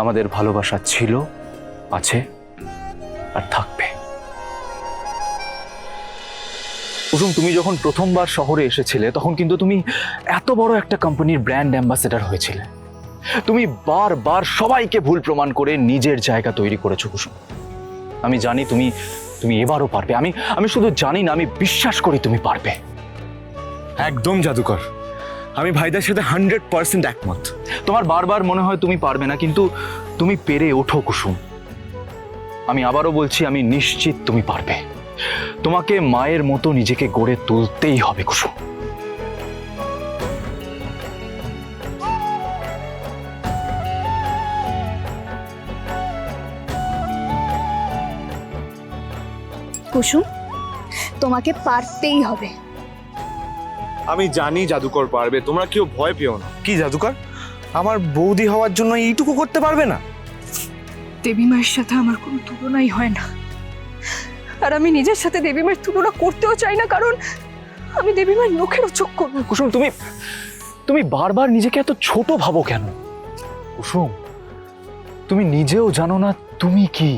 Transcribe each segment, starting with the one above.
আমাদের ভালোবাসা ছিল, আছে আর থাকবে। কুসুম, তুমি যখন প্রথমবার শহরে এসেছিলে তখন কিন্তু তুমি এত বড় একটা কোম্পানির ব্র্যান্ড অ্যাম্বাসেডর হয়েছিলে। তুমি বারবার সবাইকে ভুল প্রমাণ করে নিজের জায়গা তৈরি করেছো কুসুম। আমি জানি তুমি তুমি এবারও পারবে। আমি শুধু জানি না, আমি বিশ্বাস করি তুমি পারবে। একদম জাদুকর, আমি ভাইদার সাথে 100% একমত। তোমার বারবার মনে হয় তুমি পারবে না, কিন্তু তুমি পেরে ওঠো কুসুম। আমি আবারও বলছি, আমি নিশ্চিত তুমি পারবে। তোমাকে মায়ের মতো নিজেকে গড়ে তুলতেই হবে কুসুম। কুসুম, তোমাকে পারতেই হবে। আমি জানি জাদুকর পারবে, তোমরা কেউ ভয় পেও না। কি জাদুকর, আমার বৌদি হওয়ার জন্য এইটুকু করতে পারবে না? দেবী মায়ের সাথে আমার কোনো তুলনাই হয় না, আর আমি নিজের সাথে দেবী মায়ের তুলনা করতেও চাই না, কারণ আমি দেবী মায়ের মুখেরও চোখ করবো। কুসুম, তুমি বারবার নিজেকে এত ছোট ভাবো কেন? কুসুম, তুমি নিজেও জানো না তুমি কি।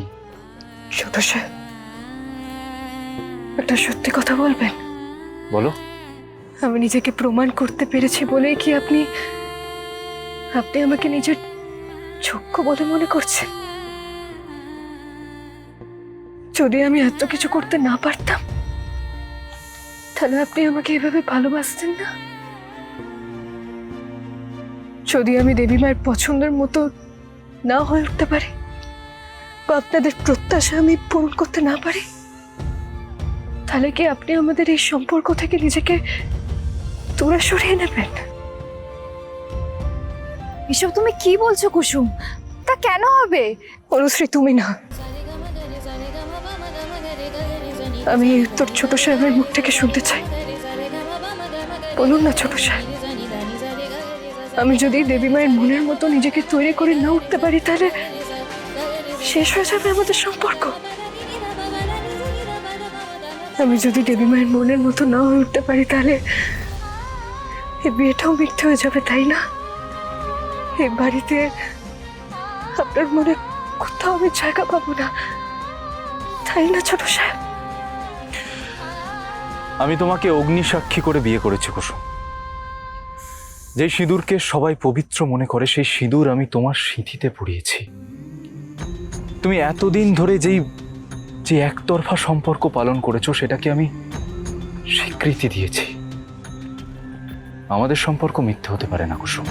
ছোট সাহেব, একটা সত্যি কথা বলবেন? বলো। আমি নিজেকে প্রমাণ করতে পেরেছি বলেই কি আপনি আমাকে নিজের যোগ্য বলে মনে করছেন? যদি আমি এত কিছু করতে না পারতাম, তাহলে আপনি আমাকে এভাবে ভালোবাসতেন না। যদি আমি দেবী মায়ের পছন্দের মতো না হয়ে উঠতে পারি, বা আপনাদের প্রত্যাশা আমি পূরণ করতে না পারি, তাহলে কি আপনি আমাদের এই সম্পর্ক থেকে নিজেকে দূরে সরিয়ে নেবেন? এসব তুমি কি বলছো কুসুম? তা কেন হবে? অনুশ্রী, তুমি না, আমি এই উত্তর ছোট সাহেবের মুখ থেকে শুনতে চাই। বলুন না ছোট সাহেব, আমি যদি দেবী মায়ের মনের মতো নিজেকে তৈরি করে না উঠতে পারি, তাহলে শেষ হয়ে যাবে আমাদের সম্পর্ক। আমি যদি দেবী মায়ের মনের মতো না হয়ে উঠতে পারি, তাহলে এই বিয়েটাও মিথ্যে হয়ে যাবে, তাই না? এই বাড়িতে আপনার মনে কোথাও আমি জায়গা পাবো না, তাই না ছোট সাহেব? আমি তোমাকে অগ্নিসাক্ষী করে বিয়ে করেছি কুসুম। যে সিঁদুরকে সবাই পবিত্র মনে করে, সেই সিঁদুর আমি তোমার সিঁথিতে পরিয়েছি। তুমি এতদিন ধরে যে একতরফা সম্পর্ক পালন করেছো, সেটাকে আমি স্বীকৃতি দিয়েছি। আমাদের সম্পর্ক মিথ্যে হতে পারে না কুসুম।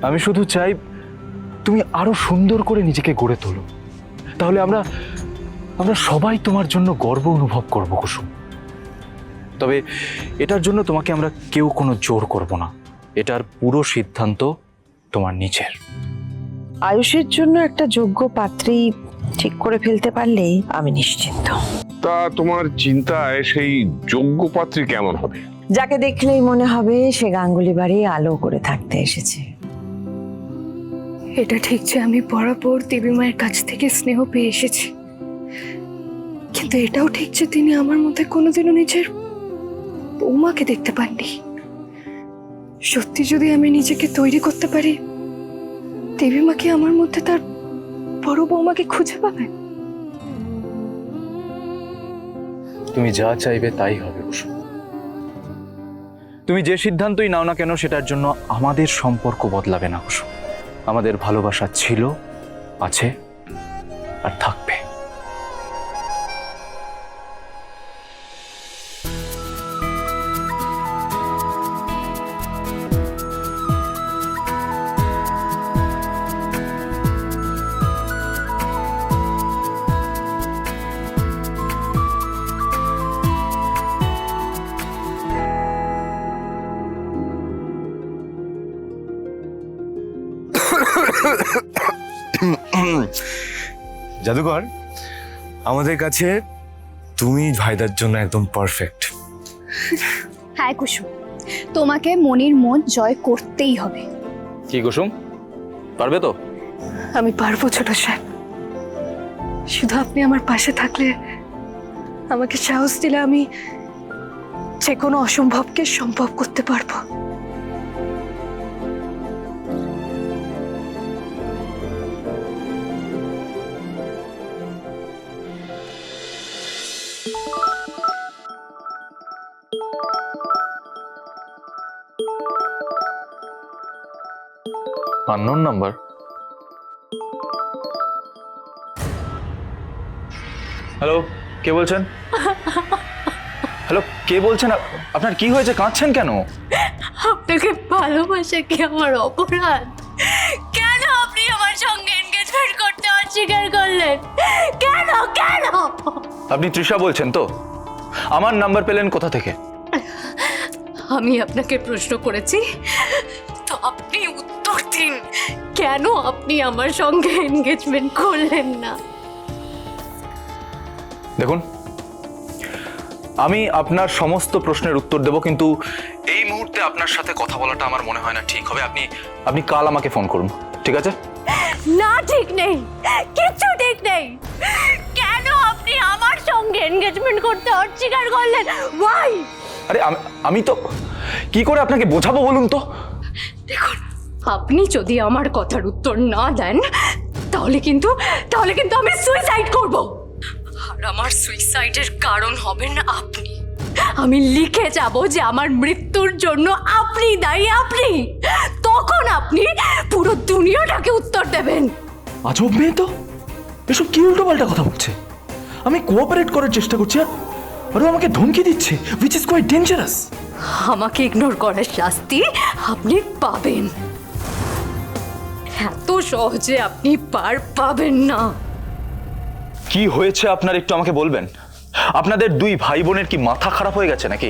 আমি শুধু চাই তুমি আরো সুন্দর করে নিজেকে গড়ে তোলো, তাহলে আমরা সবাই তোমার জন্য গর্ব অনুভব করব কুসুম। তবে এটার জন্য তোমাকে আমরা কেউ কোনো জোর করব না। এটার পুরো সিদ্ধান্ত তোমার নিজের। আয়ুষের জন্য একটা যোগ্য পাত্রী ঠিক করে ফেলতে পারলেই আমি নিশ্চিন্ত। তা তোমার চিন্তায় সেই যোগ্য পাত্রী কেমন হবে? যাকে দেখলেই মনে হবে সে গাঙ্গুলি বাড়ি আলো করে থাকতে এসেছে। এটা ঠিক যে আমি বরাবর দেবী মায়ের কাছ থেকে স্নেহ পেয়ে এসেছি, কিন্তু এটাও ঠিক যে তিনি আমার মধ্যে কোনোদিনও নিজের বৌমাকে দেখতে পাননি। সত্যি যদি আমি নিজেকে তৈরি করতে পারি, দেবী মা কি আমার মধ্যে তার বড় বৌমাকে খুঁজে পাবে? তুমি যা চাইবে তাই হবে কুসুম। তুমি যে সিদ্ধান্তই নাও না কেন, সেটার জন্য আমাদের সম্পর্ক বদলাবে না কুসুম। আমাদের ভালোবাসা ছিল, আছে আর থাকবে। জাদুকর, আমাদের কাছে তুমি ভাইদার জন্য একদম পারফেক্ট। হ্যাঁ কুসুম, তোমাকে মনির মন জয় করতেই হবে। কি কুসুম, পারবে তো? আমি পারবো ছোট সাহেব, শুধু আপনি আমার পাশে থাকলে, আমাকে সাহস দিলে আমি যে কোনো অসম্ভবকে সম্ভব করতে পারবো। Unknown number. হ্যালো, কে বলছেন? হ্যালো, কে বলছেন? আপনার কি হয়েছে, কাঁদছেন কেন? আপনাকে ভালোবাসা কি আমার অপরাধ? কেন আপনি আমার সঙ্গে এনগেজমেন্ট করতে অস্বীকার করলেন? কেন কেন? আপনি তৃষা বলছেন তো? আমার নাম্বার পেলেন কোথা থেকে? আমি আপনাকে প্রশ্ন করেছি তো আপনি উত্তর দিন। কেন আপনি আমার সঙ্গে এনগেজমেন্ট করলেন না? দেখুন, আমি আপনার সমস্ত প্রশ্নের উত্তর দেব, কিন্তু এই মুহূর্তে আপনার সাথে কথা বলাটা আমার মনে হয় না ঠিক হবে। আপনি কাল আমাকে ফোন করুন, ঠিক আছে? না, ঠিক নেই, কিচ্ছু ঠিক নেই। কেন আপনি আমার সঙ্গে এনগেজমেন্ট করতে অস্বীকার করলেন? ওয়াই? আরে আমি তো কি করে আপনাকে বোঝাবো বলুন তো? দেখুন, আপনি যদি আমার কথার উত্তর না দেন তাহলে কিন্তু আমি সুইসাইড করব। আর আমার সুইসাইডের কারণ হবেন আপনি। আমি লিখে যাব যে আমার মৃত্যুর জন্য আপনি দায়ী, আপনি। তখন আপনি পুরো দুনিয়াটাকে উত্তর দেবেন। আজব মেয়ে তো, এসব কি উল্টোপাল্টা কথা বলছে। আমি কোঅপারেট করার চেষ্টা করছি আর ও আমাকে ধমকি দিচ্ছে, which is quite dangerous। আমাকে ইগনোর করার শাস্তি আপনি পাবেন। এত সহজে আপনি পার পাবেন না। কি হয়েছে আপনার একটু আমাকে বলবেন? আপনাদের দুই ভাই বোনের কি মাথা খারাপ হয়ে গেছে নাকি?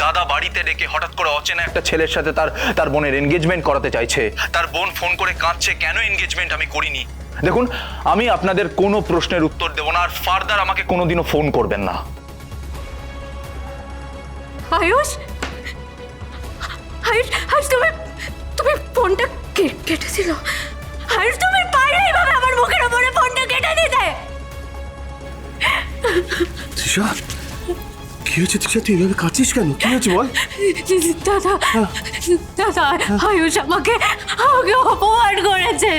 দাদা বাড়িতে ডেকে হঠাৎ করে অচেনা একটা ছেলের সাথে তার বোনের এনগেজমেন্ট করাতে চাইছে। তার বোন ফোন করে কাঁদছে, কেন এনগেজমেন্ট আমি করিনি। দেখুন, আমি আপনাদের কোনো প্রশ্নের উত্তর দেব না, আর ফার্দার আমাকে কোনোদিনও ফোন করবেন না। আয়ুষ, আয়ুষ, আয়ুষ, তুমি ফোনটা কেটেছিল। আয়ুষ, তুমি পারলে এইভাবে আমার মুখের উপরে ফোনটা কেটে দিতে। তৃষা, কি হয়েছে তৃষা? তুই এভাবে কাঁদছিস কেন? কি হয়েছে বল? দাদা, দাদা, আয়ুষ আমাকে অপমান করেছে।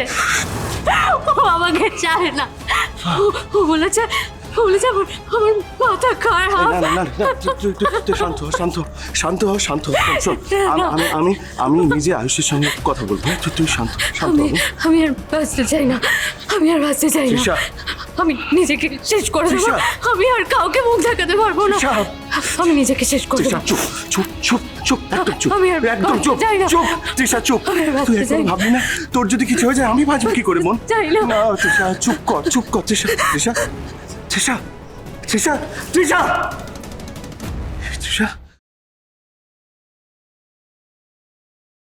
ও আমাকে চায় না। ও বলেছে আমার মাথা খারাপ। না না না না, তুই শান্ত হ। শোন, আমি নিজে আয়ুষের সঙ্গে কথা বলবো। তুই শান্ত হ। আমি আর বাঁচতে চাই না। তৃষা। আমি নিজেকে শেষ করে দেবো। তৃষা। আমি আর কাউকে মুখ দেখাতে পারবো না। তৃষা। আমি নিজেকে শেষ করে তৃষা, দেবো। চুপ, একদম চুপ, আমি আর একদম চুপ, যাই না। চুপ, তৃষা চুপ। আমি আর তুই বাঁচতে চাই একদম না। ভাবলি না তোর যদি কিছু হয়ে যায় আমি বাঁচবো কি করে, মন? যাই না। না তৃষা, চুপ কর তৃষা। তৃষা।